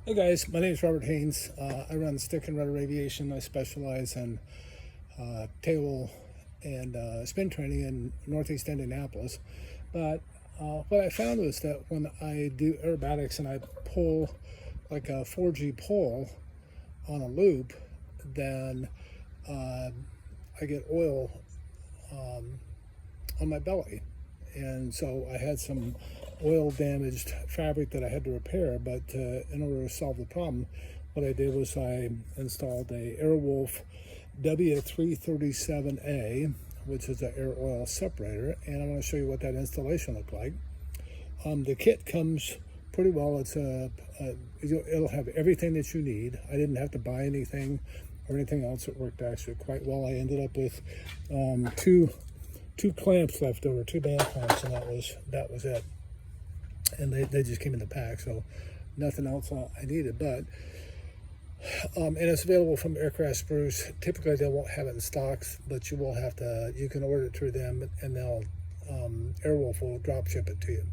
Hey guys, my name is Robert Haynes. I run Stick and Rudder Aviation. I specialize in tail and spin training in Northeast Indianapolis. But what I found was that when I do aerobatics and I pull like a 4G pull on a loop, then I get oil on my belly. And so I had some oil damaged fabric that I had to repair, but in order to solve the problem, what I did was I installed a Airwolf w337a, which is an air oil separator, and I want to show you what that installation looked like. The kit comes pretty well. It'll have everything that you need. I didn't have to buy anything or anything else. It worked actually quite well. I ended up with two clamps left over, two band clamps, and that was it. And they just came in the pack, so nothing else I needed. But and it's available from Aircraft Spruce. Typically they won't have it in stocks, but you will have to. You can order it through them, and they'll Airwolf will drop ship it to you.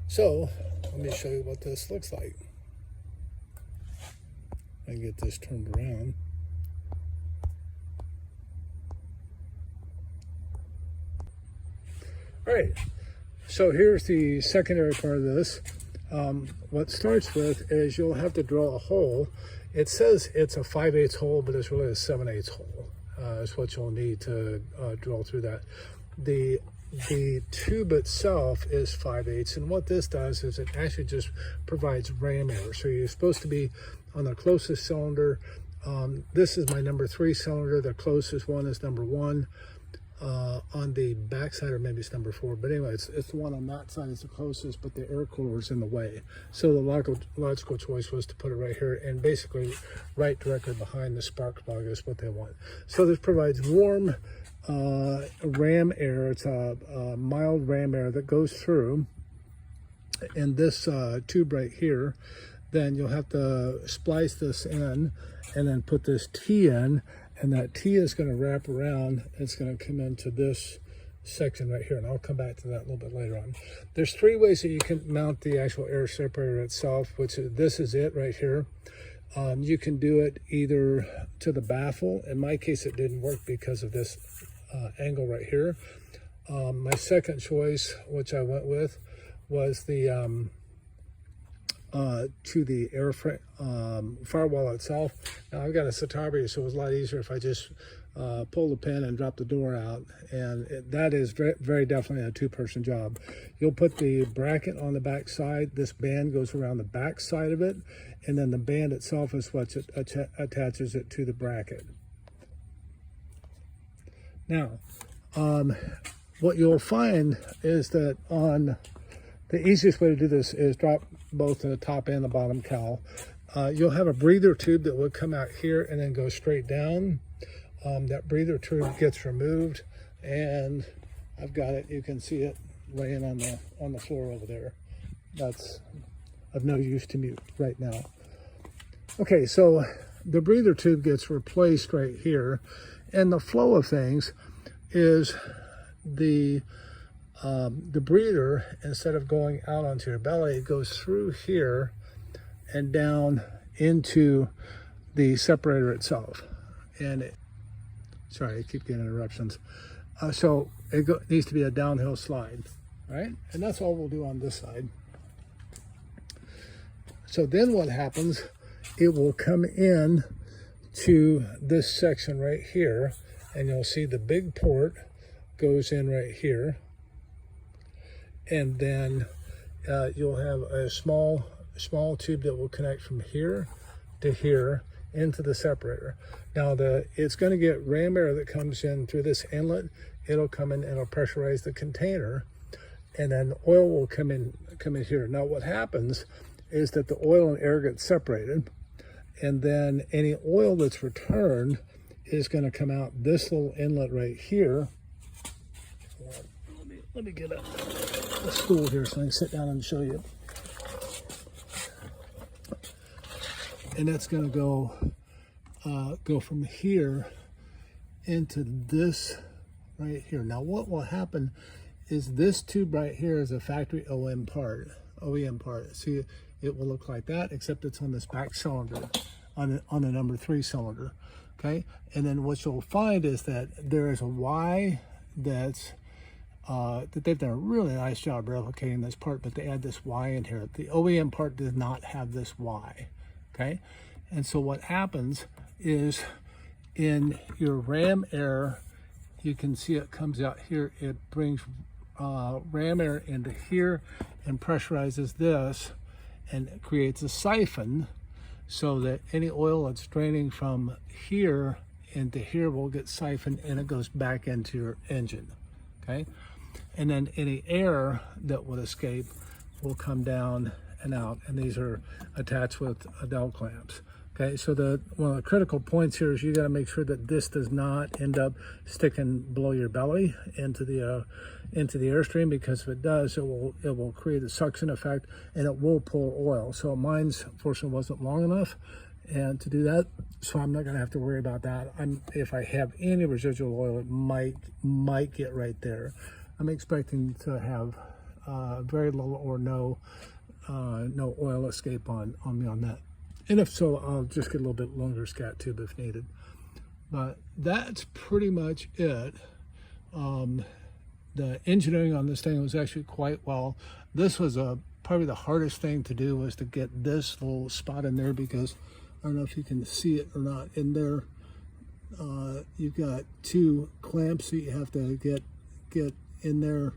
So let me show you what this looks like. I can get this turned around. All right, so here's the secondary part of this. What starts with is you'll have to drill a hole. It says it's a 5/8 hole, but it's really a 7/8 hole. Is what you'll need to drill through that. The tube itself is 5/8, and what this does is it actually just provides ram air. So you're supposed to be on the closest cylinder. This is my number 3 cylinder. The closest one is number 1. On the back side, or maybe it's number 4, but anyway, it's the one on that side is the closest, but the air cooler is in the way. So the logical choice was to put it right here, and basically right directly behind the spark plug is what they want. So this provides warm ram air. It's a mild ram air that goes through, and this tube right here, then you'll have to splice this in and then put this T in, and that T is going to wrap around. It's going to come into this section right here, and I'll come back to that a little bit later on. There's 3 ways that you can mount the actual air separator itself, this is it right here. You can do it either to the baffle. In my case, it didn't work because of this angle right here. My second choice, which I went with, was the to the airframe firewall itself. Now I've got a Separator, so it was a lot easier if I just pull the pin and drop the door out, and that is very definitely a 2-person job. You'll put the bracket on the back side. This band goes around the back side of it, and then the band itself is what attaches it to the bracket. Now what you'll find is that the easiest way to do this is drop both the top and the bottom cowl. You'll have a breather tube that would come out here and then go straight down. That breather tube gets removed, and I've got it. You can see it laying on the floor over there. That's of no use to me right now. Okay, so the breather tube gets replaced right here, and the flow of things is the breather, instead of going out onto your belly, it goes through here and down into the separator itself. And sorry, I keep getting interruptions. So it needs to be a downhill slide, right? And that's all we'll do on this side. So then what happens, it will come in to this section right here, and you'll see the big port goes in right here. And then you'll have a small tube that will connect from here to here into the separator. Now it's going to get ram air that comes in through this inlet. It'll come in and it'll pressurize the container, and then oil will come in here. Now what happens is that the oil and air get separated, and then any oil that's returned is going to come out this little inlet right here. Let me get a stool here so I can sit down and show you. And that's going to go from here into this right here. Now what will happen is this tube right here is a factory OEM part. See, it will look like that, except it's on this back cylinder, on the number 3 cylinder. Okay, and then what you'll find is that there is a Y that's that they've done a really nice job replicating this part, but they add this Y in here. The OEM part does not have this Y. Okay, and so what happens is in your ram air, you can see it comes out here. It brings ram air into here and pressurizes this, and it creates a siphon, so that any oil that's draining from here into here will get siphoned and it goes back into your engine. Okay, and then any air that would escape will come down and out, and these are attached with Adele clamps. Okay, so one of the critical points here is you got to make sure that this does not end up sticking below your belly into the airstream, because if it does, it will create a suction effect and it will pull oil. So mine's unfortunately wasn't long enough and to do that, so I'm not going to have to worry about that. If I have any residual oil, it might get right there. I'm expecting to have very little or no oil escape on me on that. And if so, I'll just get a little bit longer scat tube if needed. But that's pretty much it. The engineering on this thing was actually quite well. This was probably the hardest thing to do, was to get this little spot in there, because I don't know if you can see it or not. In there, you've got 2 clamps that you have to get in there.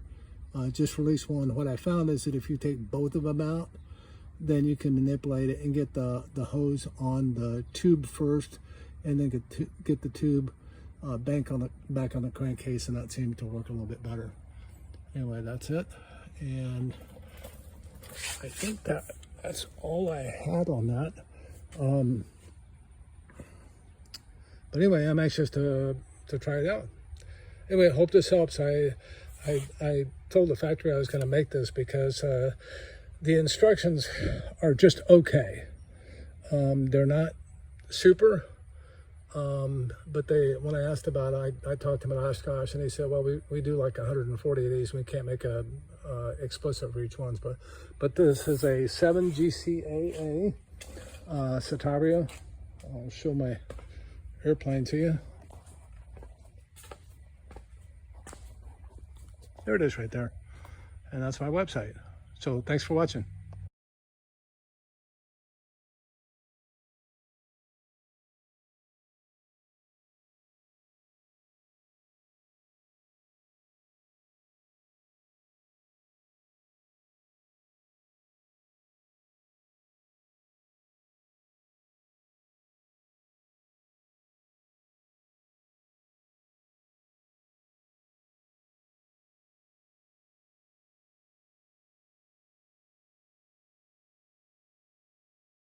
Just release one. What I found is that if you take both of them out, then you can manipulate it and get the hose on the tube first, and then get the tube back on the crankcase, and that seemed to work a little bit better. Anyway, that's it, and I think that's all I had on that. But anyway, I'm anxious to try it out. Anyway, I hope this helps. I told the factory I was going to make this because the instructions are just okay. They're not super, but when I asked about it, I talked to them at Oshkosh, and they said, well, we do like 140 of these. We can't make a explicit for each one, but this is a 7GCAA Separator. I'll show my airplane to you. There it is right there, and that's my website. So thanks for watching.